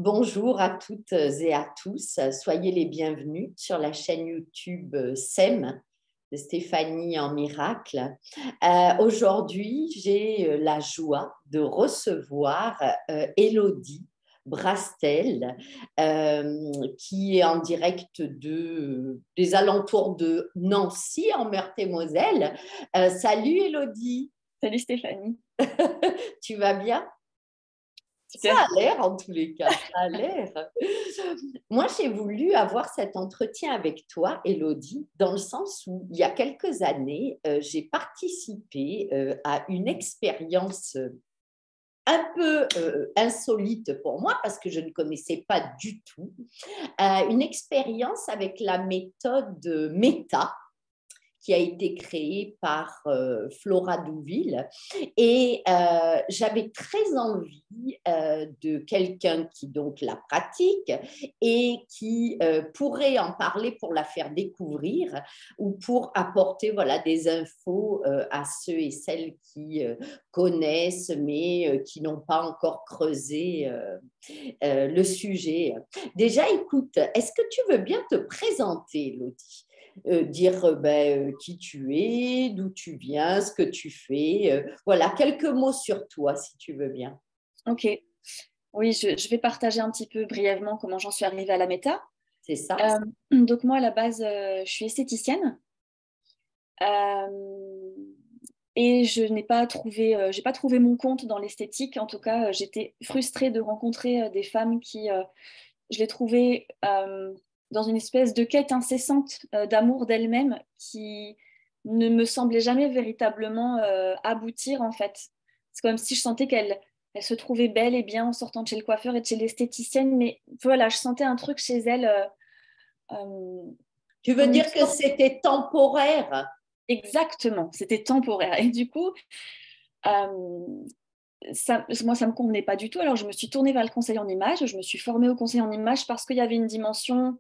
Bonjour à toutes et à tous. Soyez les bienvenus sur la chaîne YouTube SEM de Stéphanie en Miracle. Aujourd'hui, j'ai la joie de recevoir Élodie Brastel, qui est en direct des alentours de Nancy, en Meurthe-et-Moselle. Salut Élodie. Salut Stéphanie. Tu vas bien? Ça Super. a l'air, en tous les cas, ça a l'air. Moi, j'ai voulu avoir cet entretien avec toi, Élodie, dans le sens où, il y a quelques années, j'ai participé à une expérience un peu insolite pour moi, parce que je ne connaissais pas du tout, une expérience avec la méthode META, qui a été créée par Flora Douville. Et j'avais très envie de quelqu'un qui donc la pratique et qui pourrait en parler pour la faire découvrir ou pour apporter voilà, des infos à ceux et celles qui connaissent mais qui n'ont pas encore creusé le sujet. Déjà, écoute, est-ce que tu veux bien te présenter, Lottie? Dire qui tu es, d'où tu viens, ce que tu fais. Voilà, quelques mots sur toi, si tu veux bien. Ok. Oui, je vais partager un petit peu brièvement comment j'en suis arrivée à la méta. C'est ça? Donc moi, à la base, je suis esthéticienne. Euh, et je n'ai pas trouvé, j'ai pas trouvé mon compte dans l'esthétique. En tout cas, j'étais frustrée de rencontrer des femmes qui, je les trouvais dans une espèce de quête incessante d'amour d'elles-mêmes qui ne me semblait jamais véritablement aboutir en fait. C'est comme si je sentais qu'elles se trouvaient belles et bien en sortant de chez le coiffeur et de chez l'esthéticienne, mais voilà, je sentais un truc chez elles. Tu veux Une dire que sorte... c'était temporaire? Exactement, c'était temporaire. Et du coup, euh, moi, ça ne me convenait pas du tout. Alors, je me suis tournée vers le conseil en image. Je me suis formée au conseil en image parce qu'il y avait une dimension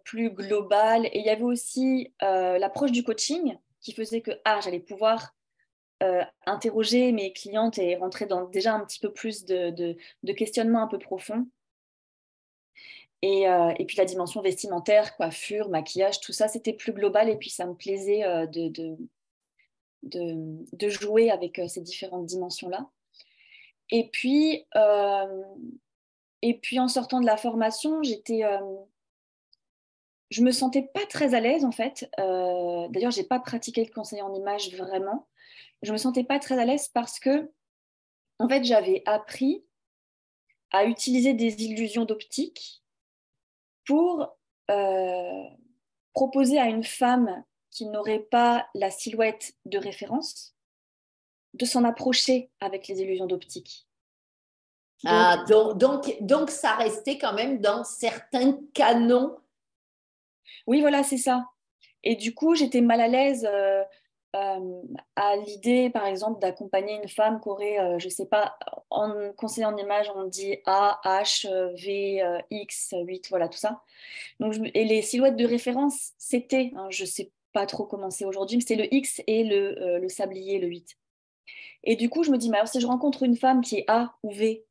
plus globale. Et il y avait aussi l'approche du coaching qui faisait que j'allais pouvoir interroger mes clientes et rentrer dans déjà un petit peu plus de questionnement un peu profond. Et puis la dimension vestimentaire, coiffure, maquillage, tout ça, c'était plus global. Et puis ça me plaisait de jouer avec ces différentes dimensions-là. Et puis, euh, et puis en sortant de la formation, je me sentais pas très à l'aise en fait. D'ailleurs, j'ai pas pratiqué le conseil en image vraiment. Je me sentais pas très à l'aise parce que en fait, j'avais appris à utiliser des illusions d'optique pour proposer à une femme qui n'aurait pas la silhouette de référence de s'en approcher avec les illusions d'optique. Donc, Donc, ça restait quand même dans certains canons. oui, voilà, c'est ça. Et du coup, j'étais mal à l'aise à l'idée, par exemple, d'accompagner une femme qui aurait, je ne sais pas, en conseiller en image, on dit A, H, V, X, 8, voilà, tout ça. Donc, et les silhouettes de référence, c'était, hein, je ne sais pas trop comment c'est aujourd'hui, mais c'était le X et le sablier, le 8. Et du coup, je me dis, mais alors, si je rencontre une femme qui est A ou V,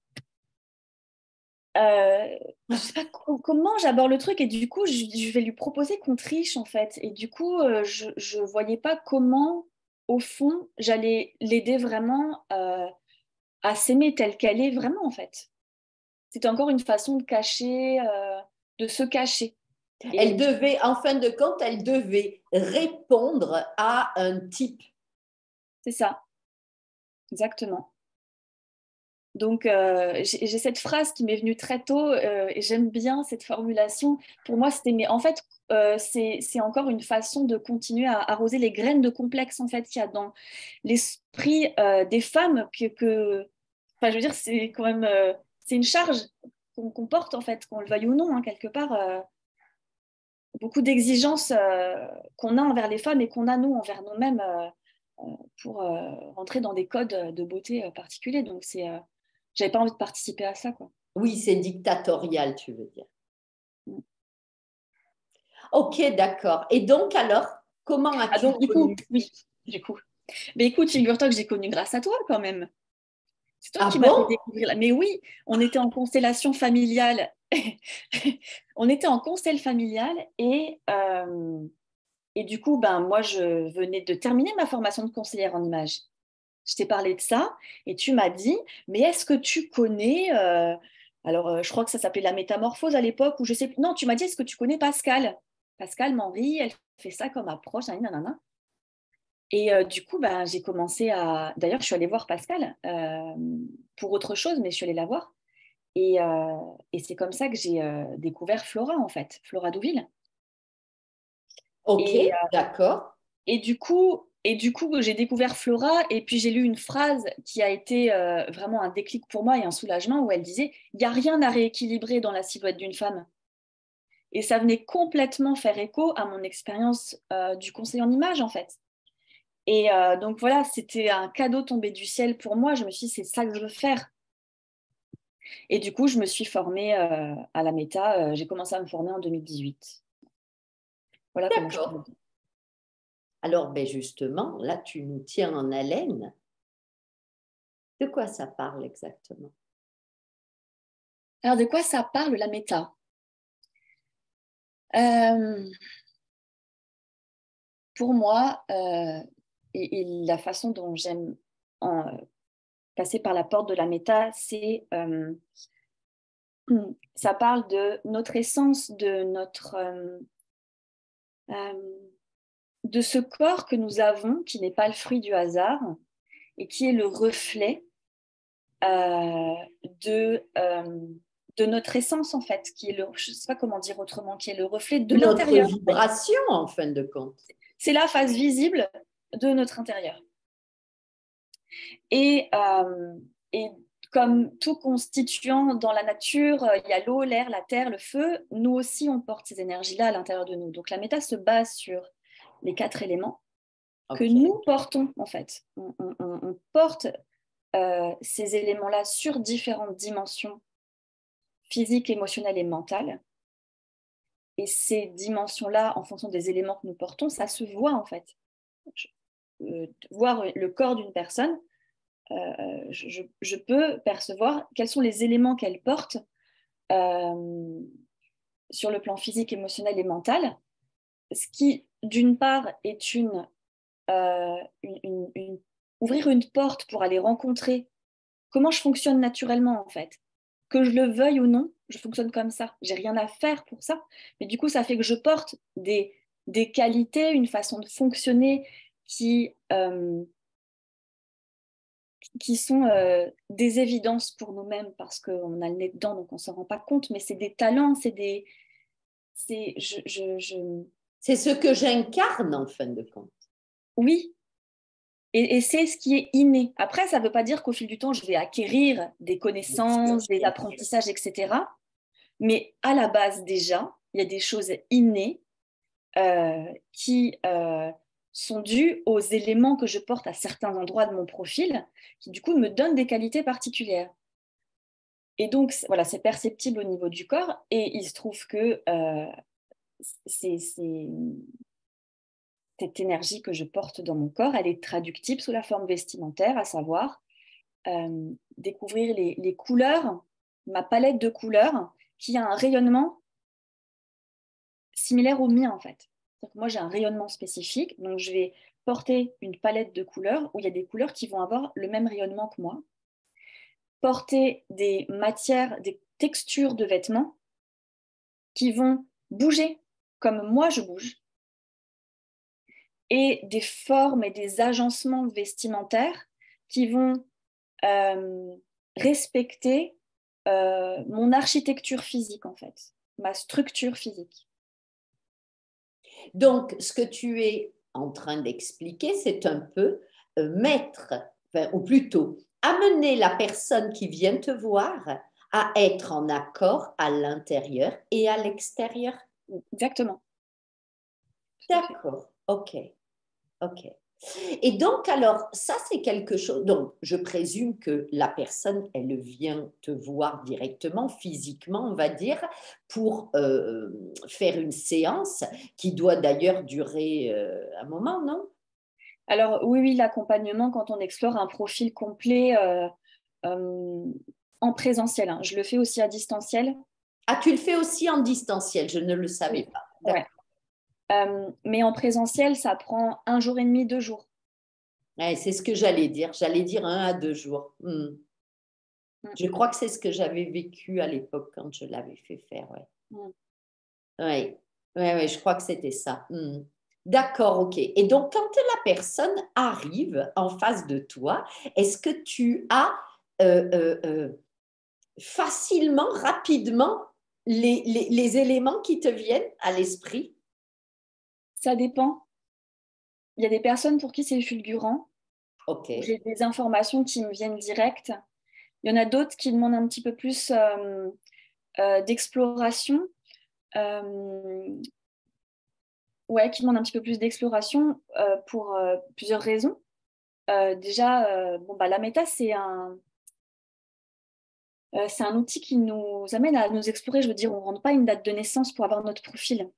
je sais pas comment j'aborde le truc et du coup je vais lui proposer qu'on triche en fait et du coup je voyais pas comment au fond j'allais l'aider vraiment à s'aimer telle qu'elle est vraiment en fait. C'était encore une façon de cacher, de se cacher. Et Elle devait, en fin de compte, elle devait répondre à un type. c'est ça, exactement. Donc, j'ai cette phrase qui m'est venue très tôt et j'aime bien cette formulation. Pour moi, c'était, mais en fait, c'est encore une façon de continuer à arroser les graines de complexe en fait qu'il y a dans l'esprit des femmes enfin, je veux dire, c'est quand même, c'est une charge qu'on porte en fait, qu'on le veuille ou non, hein, quelque part. Beaucoup d'exigences qu'on a envers les femmes et qu'on a nous envers nous-mêmes pour rentrer dans des codes de beauté particuliers. Donc, j'avais pas envie de participer à ça, quoi. Oui, c'est dictatorial, tu veux dire. Mm. Ok, d'accord. Et donc, alors, comment as-tu Donc, du coup, connu? oui, du coup. Mais écoute, figure-toi que j'ai connu grâce à toi quand même. C'est toi Ah qui m'as fait bon? découvrir. Mais oui, on était en constellation familiale. On était en constelle familiale et du coup, ben, moi, je venais de terminer ma formation de conseillère en images. Je t'ai parlé de ça et tu m'as dit, mais est-ce que tu connais, je crois que ça s'appelait la métamorphose à l'époque, ou je sais plus. Non, tu m'as dit, est-ce que tu connais Pascal? Pascal Manry, elle fait ça comme approche, nanana. Et du coup, ben, j'ai commencé à... D'ailleurs, je suis allée voir Pascal pour autre chose, mais je suis allée la voir. Et c'est comme ça que j'ai découvert Flora, en fait, Flora Douville. Ok, Et, d'accord. et du coup, j'ai découvert Flora et puis j'ai lu une phrase qui a été vraiment un déclic pour moi et un soulagement où elle disait, il n'y a rien à rééquilibrer dans la silhouette d'une femme. Et ça venait complètement faire écho à mon expérience du conseil en image, en fait. Et donc voilà, c'était un cadeau tombé du ciel pour moi. Je me suis dit, c'est ça que je veux faire. Et du coup, je me suis formée à la méta. J'ai commencé à me former en 2018. Voilà comment je pourrais D'accord. dire. Alors, ben justement, là, tu nous tiens en haleine. De quoi ça parle exactement? Alors, de quoi ça parle, la méta? Euh, pour moi, et la façon dont j'aime passer par la porte de la méta, ça parle de notre essence, euh, de ce corps que nous avons, qui n'est pas le fruit du hasard et qui est le reflet euh, de, euh, de notre essence, en fait, qui est je ne sais pas comment dire autrement, qui est le reflet de Notre l'intérieur, en fait. vibration, en fin de compte. C'est la face visible de notre intérieur. Et, euh, et comme tout constituant dans la nature, il y a l'eau, l'air, la terre, le feu, nous aussi, on porte ces énergies-là à l'intérieur de nous. Donc la méta se base sur les 4 éléments que Ok. nous portons, en fait. On porte ces éléments-là sur différentes dimensions physiques, émotionnelles et mentales. Et ces dimensions-là, en fonction des éléments que nous portons, ça se voit, en fait. Voir le corps d'une personne, je peux percevoir quels sont les éléments qu'elle porte euh, sur le plan physique, émotionnel et mental, ce qui, d'une part, est ouvrir une porte pour aller rencontrer comment je fonctionne naturellement, en fait. Que je le veuille ou non, je fonctionne comme ça. J'ai rien à faire pour ça. Mais du coup, ça fait que je porte des qualités, une façon de fonctionner qui sont des évidences pour nous-mêmes parce qu'on a le nez dedans, donc on ne s'en rend pas compte, mais c'est des talents, c'est des... C'est, C'est ce que j'incarne, en fin de compte. Oui, et c'est ce qui est inné. Après, ça ne veut pas dire qu'au fil du temps, je vais acquérir des Bien sûr, connaissances, des bien sûr. apprentissages, etc. Mais à la base, déjà, il y a des choses innées qui sont dues aux éléments que je porte à certains endroits de mon profil, qui du coup me donnent des qualités particulières. Et donc, voilà, c'est perceptible au niveau du corps. Et il se trouve que c'est cette énergie que je porte dans mon corps, elle est traductible sous la forme vestimentaire, à savoir découvrir les couleurs, ma palette de couleurs, qui a un rayonnement similaire au mien, en fait. Donc, moi, j'ai un rayonnement spécifique, donc je vais porter une palette de couleurs où il y a des couleurs qui vont avoir le même rayonnement que moi, porter des matières, des textures de vêtements qui vont bouger comme moi je bouge, et des formes et des agencements vestimentaires qui vont respecter mon architecture physique, en fait, ma structure physique. Donc, ce que tu es en train d'expliquer, c'est un peu mettre, enfin, ou plutôt amener la personne qui vient te voir à être en accord à l'intérieur et à l'extérieur. Exactement, tout à fait. D'accord, ok, ok. Et donc, alors, ça, c'est quelque chose. Donc, je présume que la personne, elle vient te voir directement, physiquement, on va dire, pour faire une séance qui doit d'ailleurs durer un moment, non? Alors oui, l'accompagnement, quand on explore un profil complet, en présentiel, hein. Je le fais aussi à distanciel. Ah, tu le fais aussi en distanciel, je ne le savais Oui. pas. Ouais. Mais en présentiel, ça prend 1 jour et demi, 2 jours. Ouais, c'est ce que j'allais dire. J'allais dire 1 à 2 jours. Je crois que c'est ce que j'avais vécu à l'époque quand je l'avais fait faire. Ouais. Oui, ouais, je crois que c'était ça. D'accord, ok. Et donc, quand la personne arrive en face de toi, est-ce que tu as facilement, rapidement les éléments qui te viennent à l'esprit? Ça dépend. Il y a des personnes pour qui c'est fulgurant, Ok, où j'ai des informations qui me viennent directes. Il y en a d'autres qui demandent un petit peu plus d'exploration. Ouais, qui demandent un petit peu plus d'exploration pour plusieurs raisons. Déjà, la méta, c'est un outil qui nous amène à nous explorer. Je veux dire, on ne rentre pas une date de naissance pour avoir notre profil.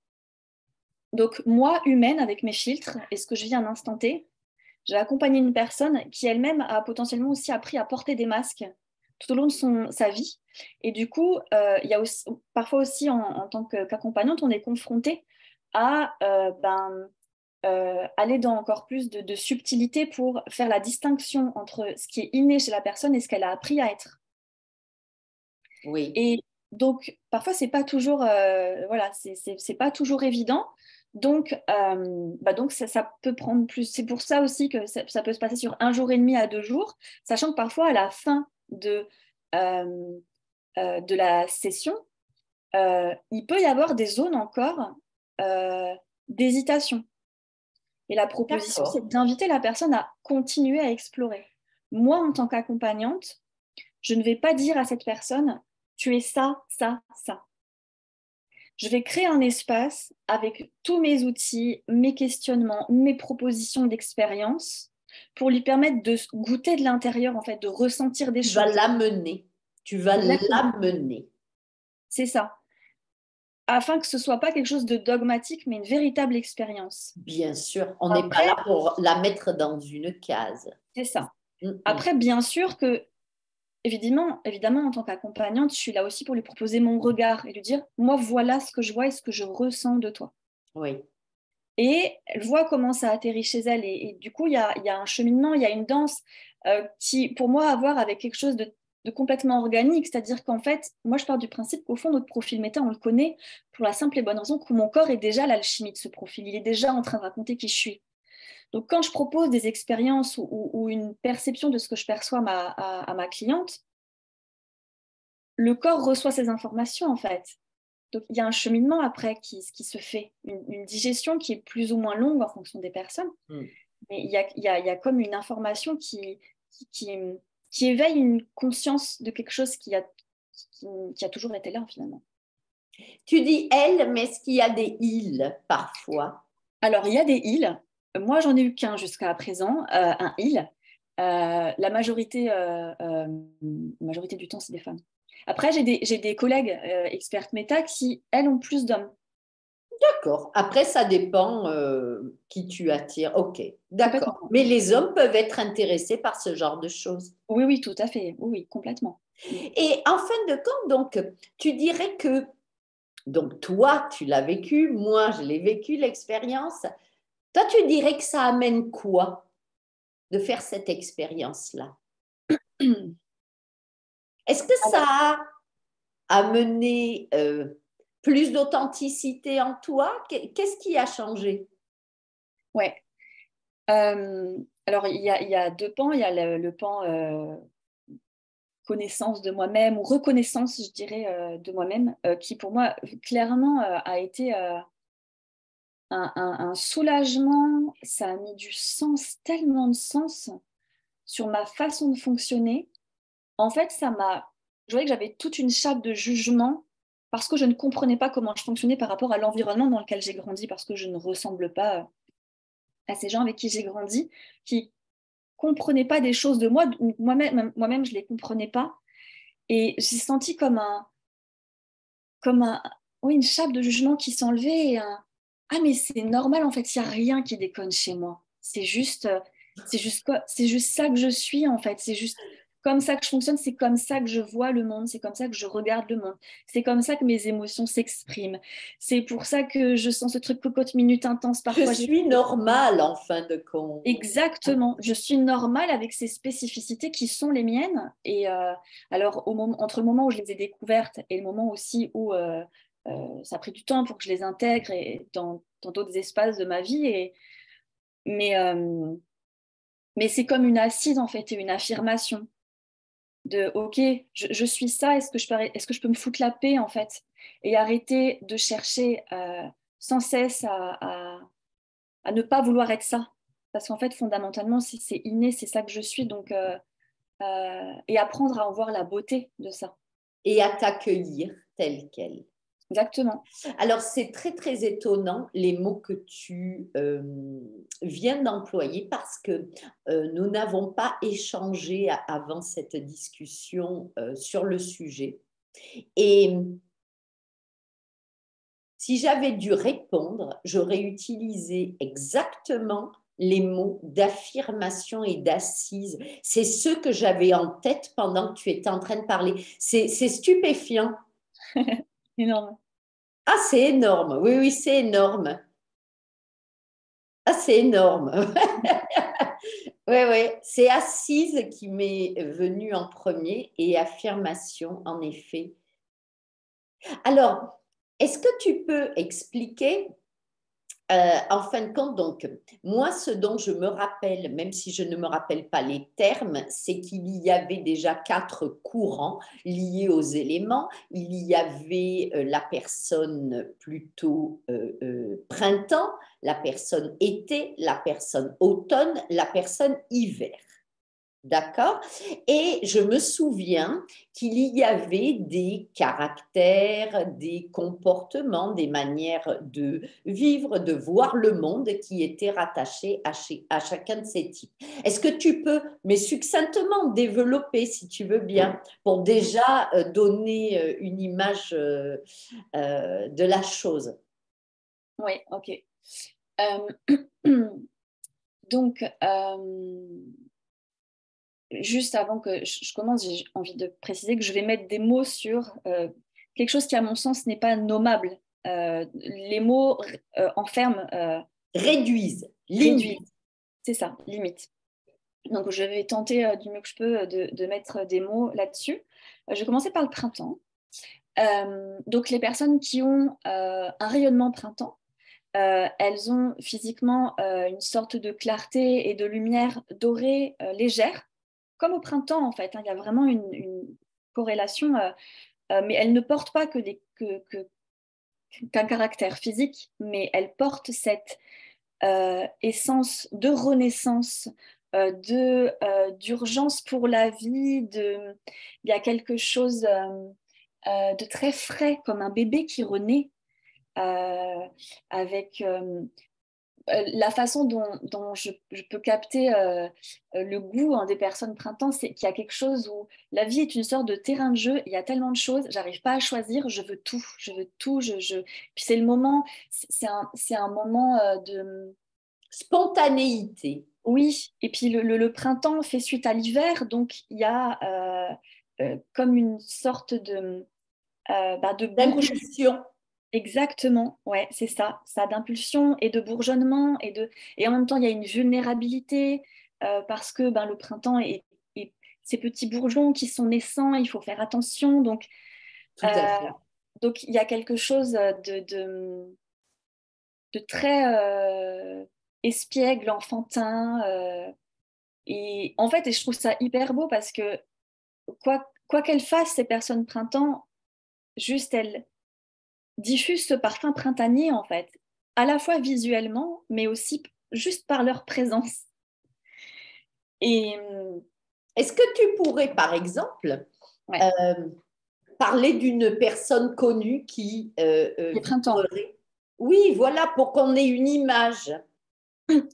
Donc, moi, humaine, avec mes filtres et ce que je vis à un instant T, j'ai accompagné une personne qui elle-même a potentiellement aussi appris à porter des masques tout au long de sa vie. Et du coup, il y a aussi, parfois aussi en tant qu'accompagnante, on est confronté à aller dans encore plus de subtilité pour faire la distinction entre ce qui est inné chez la personne et ce qu'elle a appris à être. oui. Et donc, parfois, c'est pas toujours, voilà, c'est pas toujours évident. Donc ça peut prendre plus. C'est pour ça aussi que ça peut se passer sur 1 jour et demi à 2 jours, sachant que parfois, à la fin de la session, il peut y avoir des zones encore d'hésitation. Et la proposition, c'est D'accord. d'inviter la personne à continuer à explorer. Moi, en tant qu'accompagnante, je ne vais pas dire à cette personne, tu es ça, ça, ça. Je vais créer un espace avec tous mes outils, mes questionnements, mes propositions d'expérience pour lui permettre de goûter de l'intérieur, en fait, de ressentir des Tu vas choses. l'amener. Tu vas Exactement. l'amener. C'est ça. Afin que ce ne soit pas quelque chose de dogmatique, mais une véritable expérience. Bien sûr, on n'est pas Après, là pour la mettre dans une case. c'est ça. Mm, mm. Après, bien sûr que évidemment, en tant qu'accompagnante, je suis là aussi pour lui proposer mon regard et lui dire, moi, voilà ce que je vois et ce que je ressens de toi. Oui, Et elle voit comment ça atterrit chez elle. Et du coup, il y a un cheminement, il y a une danse qui, pour moi, a à voir avec quelque chose de complètement organique. C'est-à-dire qu'en fait, moi, je pars du principe qu'au fond, notre profil méta, on le connaît pour la simple et bonne raison que mon corps est déjà l'alchimie de ce profil. Il est déjà en train de raconter qui je suis. Donc, quand je propose des expériences ou une perception de ce que je perçois à ma cliente, le corps reçoit ces informations, en fait. Donc, il y a un cheminement après qui se fait, une digestion qui est plus ou moins longue en fonction des personnes. mm. Mais il y a comme une information qui, qui éveille une conscience de quelque chose qui a toujours été là, finalement. Tu dis elle, mais est-ce qu'il y a des ils parfois? Alors, il y a des îles. Moi, j'en ai eu qu'un jusqu'à présent, un île. La majorité du temps, c'est des femmes. Après, j'ai des collègues expertes méta qui, elles, ont plus d'hommes. D'accord. Après, ça dépend qui tu attires. Ok, d'accord. Complètement. Mais les hommes peuvent être intéressés par ce genre de choses. Oui, oui, tout à fait. Oui, oui, complètement. Et en fin de compte, donc, tu dirais que, donc toi, tu l'as vécu, moi, je l'ai vécu, l'expérience. Toi, tu dirais que ça amène quoi de faire cette expérience-là? Est-ce que ça Alors, a amené plus d'authenticité en toi? Qu'est-ce qui a changé? ouais. Alors, il y a 2 pans. Il y a le pan connaissance de moi-même ou reconnaissance, je dirais, de moi-même, qui pour moi, clairement, a été un soulagement. Ça a mis du sens, tellement de sens sur ma façon de fonctionner. En fait, je voyais que j'avais toute une chape de jugement parce que je ne comprenais pas comment je fonctionnais par rapport à l'environnement dans lequel j'ai grandi, parce que je ne ressemble pas à ces gens avec qui j'ai grandi, qui comprenaient pas des choses de moi, moi-même je les comprenais pas. Et j'ai senti comme oui, une chape de jugement qui s'enlevait et ah, mais c'est normal, en fait, il n'y a rien qui déconne chez moi. C'est juste ça que je suis, en fait. C'est juste comme ça que je fonctionne, c'est comme ça que je vois le monde, c'est comme ça que je regarde le monde, c'est comme ça que mes émotions s'expriment. C'est pour ça que je sens ce truc cocotte minute intense. Je Parfois, suis normale en fin de compte. exactement, je suis normale avec ces spécificités qui sont les miennes. Et alors, entre le moment où je les ai découvertes et le moment aussi où ça a pris du temps pour que je les intègre et dans d'autres espaces de ma vie. Mais, euh, mais c'est comme une assise, en fait, et une affirmation de OK, je suis ça, est-ce que je peux me foutre la paix, en fait, et arrêter de chercher sans cesse à ne pas vouloir être ça. Parce qu'en fait, fondamentalement, c'est inné, c'est ça que je suis. Donc, et apprendre à en voir la beauté de ça. Et à t'accueillir tel quel. Exactement. Alors, c'est très, très étonnant les mots que tu viens d'employer parce que nous n'avons pas échangé avant cette discussion sur le sujet. Et si j'avais dû répondre, j'aurais utilisé exactement les mots d'affirmation et d'assise. C'est ce que j'avais en tête pendant que tu étais en train de parler. C'est stupéfiant. Énorme. Ah, c'est énorme. Oui, oui, c'est énorme. Ah, c'est énorme. Oui, oui. C'est assise qui m'est venue en premier et affirmation, en effet. Alors, est-ce que tu peux expliquer en fin de compte, donc, moi, ce dont je me rappelle, même si je ne me rappelle pas les termes, c'est qu'il y avait déjà 4 courants liés aux éléments. Il y avait la personne plutôt printemps, la personne été, la personne automne, la personne hiver. D'accord? Et je me souviens qu'il y avait des caractères, des comportements, des manières de vivre, de voir le monde qui étaient rattachés à chacun de ces types. Est-ce que tu peux, mais succinctement, développer, si tu veux bien, pour déjà donner une image de la chose? Oui, ok. Donc, juste avant que je commence, j'ai envie de préciser que je vais mettre des mots sur quelque chose qui, à mon sens, n'est pas nommable. Les mots enferment, Réduisent, réduisent. limitent. C'est ça, limite. Donc, je vais tenter du mieux que je peux de mettre des mots là-dessus. Je vais commencer par le printemps. Donc, les personnes qui ont un rayonnement printemps, elles ont physiquement une sorte de clarté et de lumière dorée légère, comme au printemps en fait, hein. Il y a vraiment une corrélation, mais elles ne portent pas qu'un caractère physique, mais elles portent cette essence de renaissance, d'urgence pour la vie. Il y a quelque chose de très frais, comme un bébé qui renaît, avec la façon dont je peux capter le goût des personnes printemps, c'est qu'il y a quelque chose où la vie est une sorte de terrain de jeu. Il y a tellement de choses, j'arrive pas à choisir, je veux tout, je veux tout. Puis c'est le moment, c'est un moment de Spontanéité. oui. Et puis le printemps fait suite à l'hiver, donc il y a comme une sorte de bourgeon. D'impulsion. Exactement, ouais, c'est ça, ça d'impulsion et de bourgeonnement et en même temps il y a une vulnérabilité parce que ben, le printemps est ces petits bourgeons qui sont naissants, il faut faire attention, Tout à euh, fait. donc il y a quelque chose de très espiègle, enfantin et en fait et je trouve ça hyper beau parce que quoi qu'elles fassent ces personnes printemps, juste elles diffusent ce parfum printanier en fait, à la fois visuellement, mais aussi juste par leur présence. Et Est-ce que tu pourrais, par exemple, ouais, parler d'une personne connue qui les printemps. vibrerait? Oui, voilà, pour qu'on ait une image.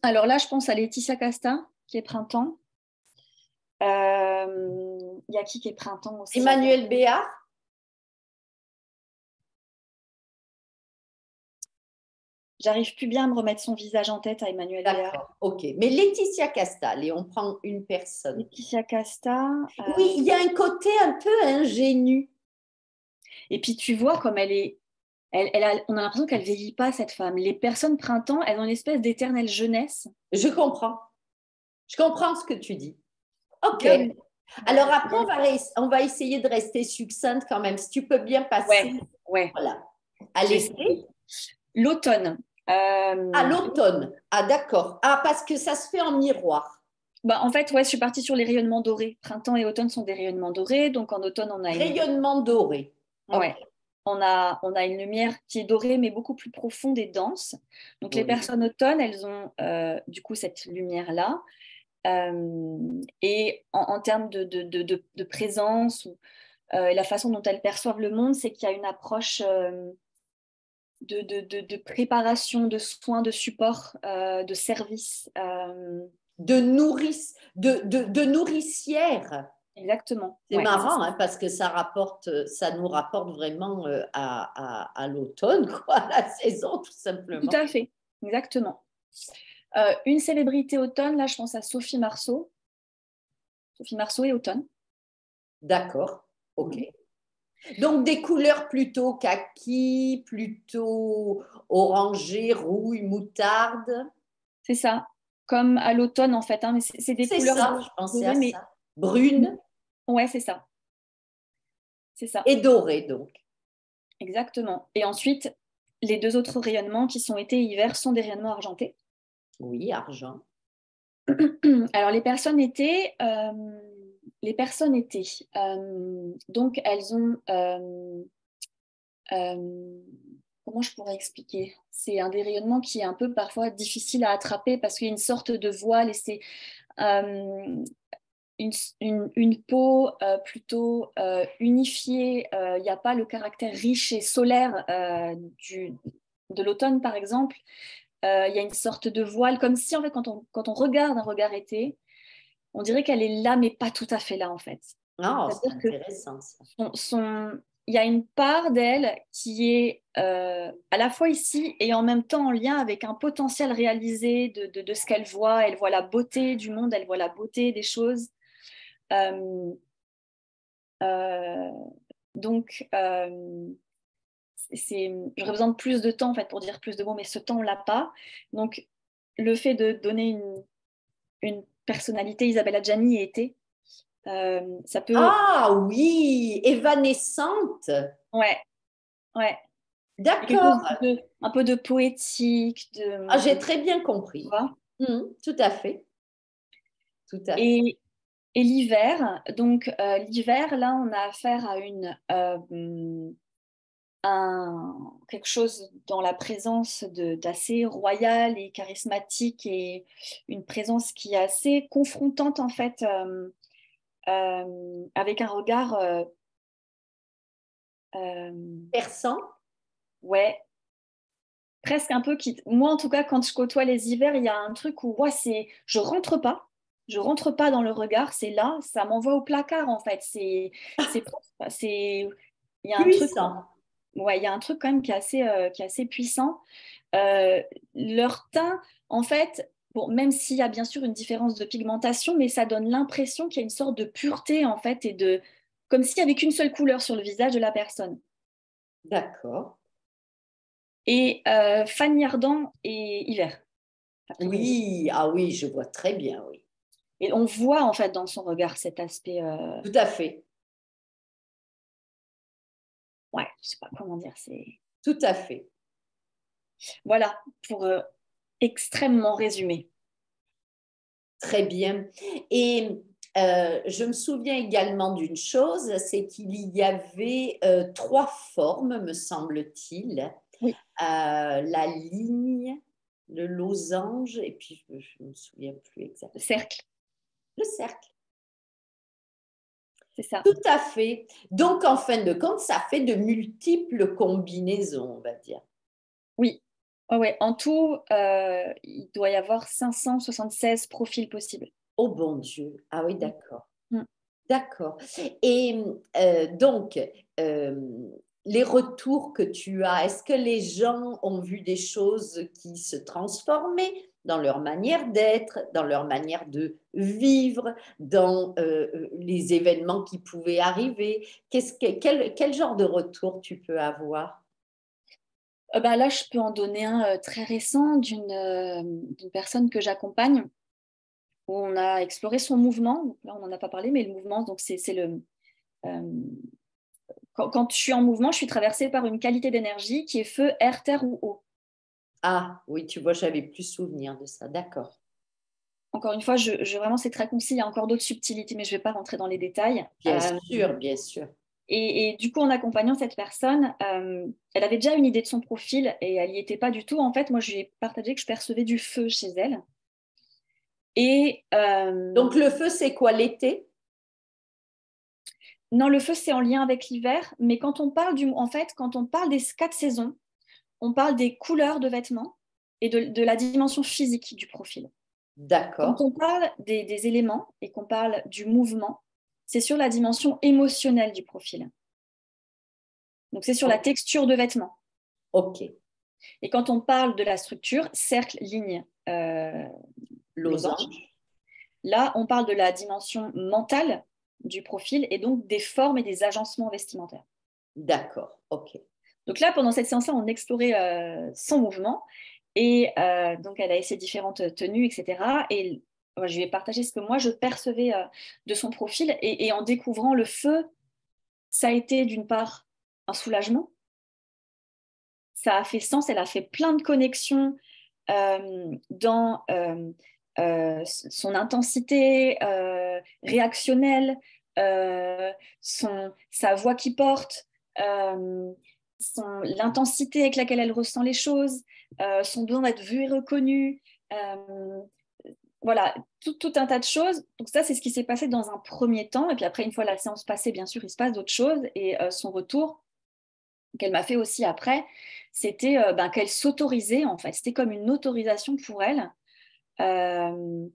Alors là, je pense à Laetitia Casta, qui est printemps. Il y a qui est printemps aussi? Attends. Emmanuel Béard? J'arrive plus bien à me remettre son visage en tête à Emmanuel Béard. D'accord, ok. Mais Laetitia Casta, allez, on prend une personne. Laetitia Casta. Oui, il y a un côté un peu ingénu. Et puis tu vois comme elle est. On a l'impression qu'elle vieillit pas, cette femme. Les personnes printemps, elles ont une espèce d'éternelle jeunesse. Je comprends. Je comprends ce que tu dis. Ok. Ah oui. Alors après, on va essayer de rester succincte quand même. Si tu peux bien passer. Ouais. Voilà. À l'été. L'automne. À l'automne. Ah, d'accord. Ah, parce que ça se fait en miroir. Bah, en fait, ouais, je suis partie sur les rayonnements dorés. Printemps et automne sont des rayonnements dorés. Donc en automne, on a Rayonnement doré. Ouais. Okay. On a une lumière qui est dorée, mais beaucoup plus profonde et dense. Donc les personnes automne, elles ont du coup cette lumière-là. Et en termes de présence, la façon dont elles perçoivent le monde, c'est qu'il y a une approche de préparation, de soins, de support, de service. De nourricière. Exactement. C'est marrant hein, parce que ça nous rapporte vraiment à l'automne, quoi, à la saison, tout simplement. Tout à fait, exactement. Une célébrité automne, là, je pense à Sophie Marceau. Sophie Marceau et automne. D'accord, ok. Donc des couleurs plutôt kaki, plutôt orangé, rouille, moutarde. C'est ça, comme à l'automne en fait, hein, mais c'est des couleurs ça, je pensais à dorées, mais ça. Brune. Ouais, c'est ça. C'est ça. Et dorée, donc. Exactement. Et ensuite, les deux autres rayonnements qui sont été et hiver sont des rayonnements argentés. Oui, argent. Alors les personnes étaient donc elles ont comment je pourrais expliquer? C'est un des rayonnements qui est un peu parfois difficile à attraper parce qu'il y a une sorte de voile et c'est euh, une peau plutôt unifiée. Il n'y a pas le caractère riche et solaire de l'automne, par exemple. Il y a une sorte de voile, comme si, en fait, quand on regarde un regard été, on dirait qu'elle est là, mais pas tout à fait là, en fait. Oh, c'est C'est-à-dire que intéressant, ça. il y a une part d'elle qui est à la fois ici et en même temps en lien avec un potentiel réalisé de ce qu'elle voit. Elle voit la beauté du monde, elle voit la beauté des choses. Euh, euh, donc, j'aurais besoin de plus de temps en fait, pour dire plus de mots, mais ce temps, on l'a pas. Donc, le fait de donner une personnalité, Isabelle Adjani été, ça peut... Ah oui, évanescente. Ouais, ouais. Quelque D'accord. chose un peu de poétique, Ah, j'ai très bien tu compris. vois. Tout à fait. Tout à fait. Et, et l'hiver, donc l'hiver, là, on a affaire à quelque chose dans la présence d'assez royal et charismatique et une présence qui est assez confrontante en fait, avec un regard, Persan. ouais, presque un peu qui, moi en tout cas, quand je côtoie les hivers, il y a un truc où moi, je rentre pas dans le regard, c'est là, ça m'envoie au placard en fait, il y a un truc, Puissant. ouais, il y a un truc quand même qui est assez puissant. Leur teint, en fait, bon, même s'il y a bien sûr une différence de pigmentation, mais ça donne l'impression qu'il y a une sorte de pureté en fait comme s'il y avait qu'une seule couleur sur le visage de la personne. D'accord. Et Fanny Ardant et Hiver. Oui, ah oui, je vois très bien, oui. Et on voit en fait dans son regard cet aspect, Tout à fait. ouais, je sais pas comment dire, c'est Tout à fait. voilà pour extrêmement résumer. Très bien. Et je me souviens également d'une chose, c'est qu'il y avait trois formes, me semble-t-il. Oui. La ligne, le losange, et puis je ne me souviens plus Le exactement. cercle, Le cercle. c'est ça. Tout à fait. Donc, en fin de compte, ça fait de multiples combinaisons, on va dire. Oui. Ouais, ouais. En tout, il doit y avoir 576 profils possibles. Oh bon Dieu. Ah oui, Mm. d'accord. Mm. D'accord. Et donc, les retours que tu as, est-ce que les gens ont vu des choses qui se transformaient dans leur manière d'être, dans leur manière de vivre, dans les événements qui pouvaient arriver? Quel genre de retour tu peux avoir? Bah là, je peux en donner un très récent d'une personne que j'accompagne, où on a exploré son mouvement. Donc là, on n'en a pas parlé, mais le mouvement, donc c'est euh, quand je suis en mouvement, je suis traversée par une qualité d'énergie qui est feu, air, terre ou eau. Ah oui, tu vois, j'avais plus souvenir de ça, d'accord. Encore une fois, vraiment, c'est très concis. Il y a encore d'autres subtilités, mais je ne vais pas rentrer dans les détails. Bien sûr, bien sûr. Et du coup, en accompagnant cette personne, elle avait déjà une idée de son profil et elle n'y était pas du tout. En fait, moi, je lui ai partagé que je percevais du feu chez elle. Et Donc le feu, c'est quoi l'été? non, le feu, c'est en lien avec l'hiver, mais quand on parle en fait, quand on parle des 4 saisons, on parle des couleurs de vêtements et de la dimension physique du profil. Quand D'accord. on parle des éléments et qu'on parle du mouvement, c'est sur la dimension émotionnelle du profil. Donc, c'est sur la texture de vêtements. Ok. Et quand on parle de la structure, cercle, ligne, losange, Losange. là, on parle de la dimension mentale du profil et donc des formes et des agencements vestimentaires. D'accord. Ok. Donc là, pendant cette séance-là, on explorait son mouvement et donc elle a essayé différentes tenues, etc. Et moi, je lui ai partagé ce que moi je percevais de son profil et en découvrant le feu, ça a été d'une part un soulagement, ça a fait sens, elle a fait plein de connexions dans son intensité réactionnelle, sa voix qui porte, l'intensité avec laquelle elle ressent les choses, son besoin d'être vue et reconnue. Voilà, tout un tas de choses. Donc ça, c'est ce qui s'est passé dans un premier temps. Et puis après, une fois la séance passée, bien sûr, il se passe d'autres choses. Et son retour, qu'elle m'a fait aussi après, c'était qu'elle s'autorisait, en fait. C'était comme une autorisation pour elle euh,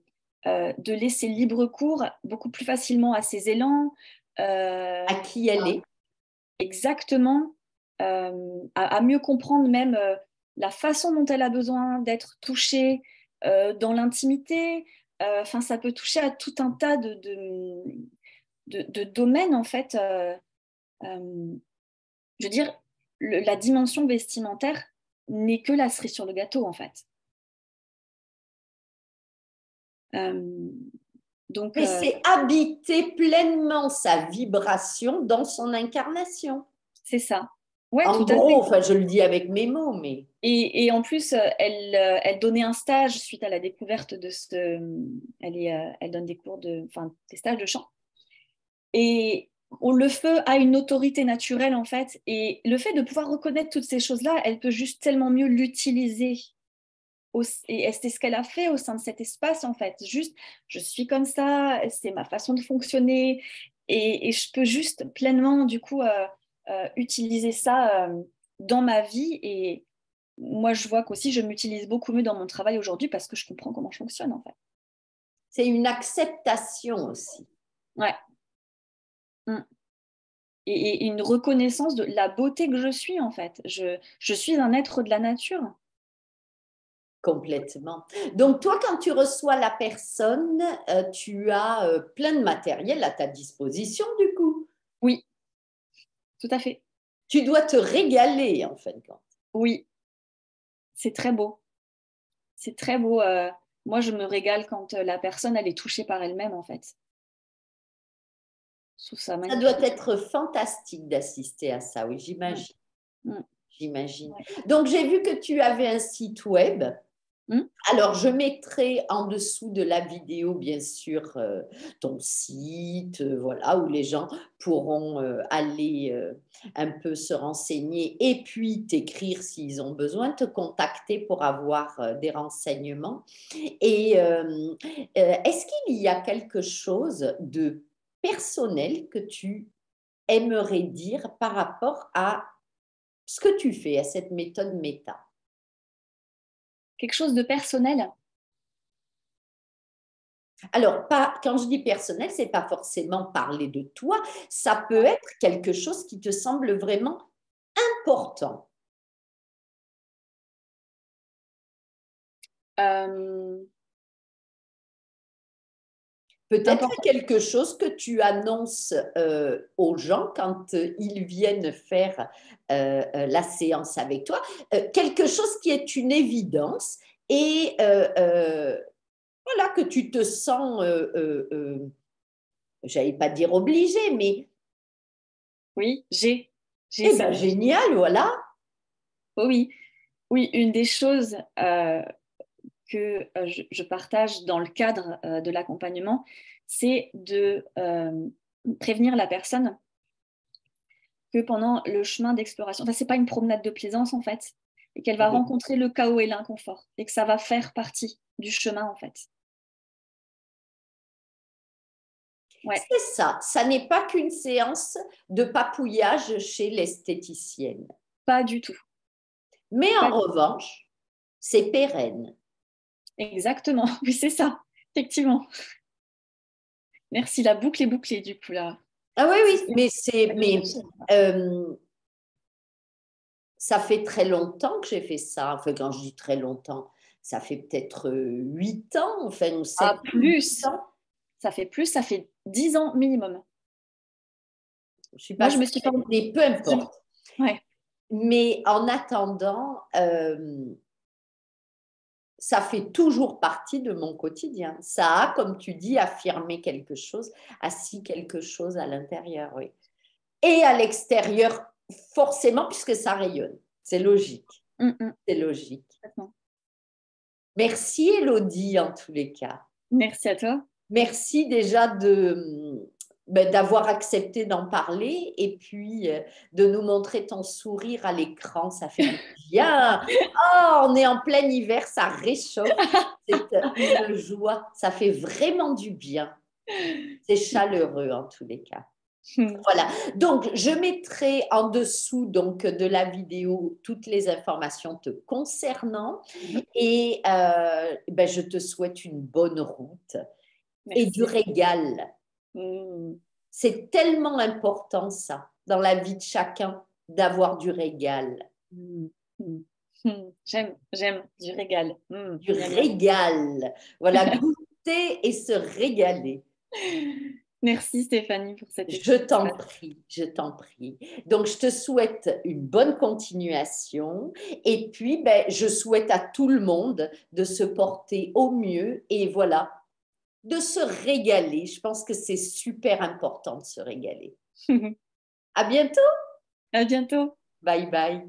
de laisser libre cours beaucoup plus facilement à ses élans. À qui elle est? Exactement, à mieux comprendre même la façon dont elle a besoin d'être touchée dans l'intimité. Enfin, ça peut toucher à tout un tas de domaines, en fait. Je veux dire, la dimension vestimentaire n'est que la cerise sur le gâteau, en fait. Euh, donc, Mais c'est habiter pleinement sa vibration dans son incarnation. c'est ça. Ouais, En tout à gros, fait. enfin, je le dis avec mes mots, mais Et en plus, elle donnait un stage suite à la découverte de ce. Elle donne des cours enfin, des stages de chant. Et le feu a une autorité naturelle, en fait. Et le fait de pouvoir reconnaître toutes ces choses-là, elle peut juste tellement mieux l'utiliser. Et c'est ce qu'elle a fait au sein de cet espace, en fait. Juste, je suis comme ça, c'est ma façon de fonctionner. Et je peux juste pleinement, du coup, utiliser ça dans ma vie. Et moi, je vois qu'aussi, je m'utilise beaucoup mieux dans mon travail aujourd'hui parce que je comprends comment je fonctionne, en fait. c'est une acceptation aussi. Ouais. Mm. Et une reconnaissance de la beauté que je suis, en fait. Je suis un être de la nature. Complètement. Donc, toi, quand tu reçois la personne, tu as plein de matériel à ta disposition, du coup. Oui, tout à fait. Tu dois te régaler, en fin de compte. Oui, c'est très beau. C'est très beau. Moi, je me régale quand la personne, elle est touchée par elle-même, en fait. Je trouve ça Ça doit magnifique. être fantastique d'assister à ça, oui, Mm. j'imagine. Mm. J'imagine. Ouais. Donc, j'ai vu que tu avais un site web. Mm. Alors, je mettrai en dessous de la vidéo, bien sûr, ton site, voilà, où les gens pourront aller un peu se renseigner et puis t'écrire s'ils ont besoin, te contacter pour avoir des renseignements. Et est-ce qu'il y a quelque chose de personnel que tu aimerais dire par rapport à ce que tu fais, à cette méthode méta? Quelque chose de personnel. Alors, pas, quand je dis personnel, c'est pas forcément parler de toi, ça peut Ouais. être quelque chose qui te semble vraiment important? Peut-être quelque chose que tu annonces aux gens quand ils viennent faire la séance avec toi, quelque chose qui est une évidence et voilà, que tu te sens, j'allais pas dire obligé, mais Oui, j'ai eh ça. ben, génial, voilà. Oh oui, oui, une des choses que je partage dans le cadre de l'accompagnement, c'est de prévenir la personne que pendant le chemin d'exploration, enfin, c'est pas une promenade de plaisance en fait, et qu'elle va Oui. rencontrer le chaos et l'inconfort, et que ça va faire partie du chemin en fait. Ouais. C'est ça, ça n'est pas qu'une séance de papouillage chez l'esthéticienne. Pas du tout. Mais Pas en revanche, c'est pérenne. Exactement, oui, c'est ça, effectivement. Merci, la boucle est bouclée du coup là. Ah oui, oui, mais ça fait très longtemps que j'ai fait ça. Enfin, quand je dis très longtemps, ça fait peut-être 8 ans, enfin, 7 Ah, plus, ans. ça fait 10 ans minimum. Je ne suis Moi, pas je me suis certaine, formée. mais peu importe. Ouais. Mais en attendant, ça fait toujours partie de mon quotidien. Ça a, comme tu dis, affirmé quelque chose, assis quelque chose à l'intérieur, oui. Et à l'extérieur, forcément, puisque ça rayonne. C'est logique. C'est logique. Merci Élodie, en tous les cas. Merci à toi. Merci déjà d'avoir accepté d'en parler et puis de nous montrer ton sourire à l'écran. Ça fait du bien. Oh, on est en plein hiver, ça réchauffe. C'est une joie. Ça fait vraiment du bien. C'est chaleureux en tous les cas. Voilà. Donc, je mettrai en dessous donc, de la vidéo toutes les informations te concernant et ben, je te souhaite une bonne route. Merci. Et du régal. C'est tellement important ça, dans la vie de chacun, d'avoir du régal. J'aime du régal. Du régal. Voilà, goûter et se régaler. Merci Stéphanie pour cette Je t'en prie, je t'en prie. Donc, je te souhaite une bonne continuation et puis, ben, je souhaite à tout le monde de se porter au mieux et voilà, de se régaler. Je pense que c'est super important de se régaler. À bientôt. À bientôt. Bye bye.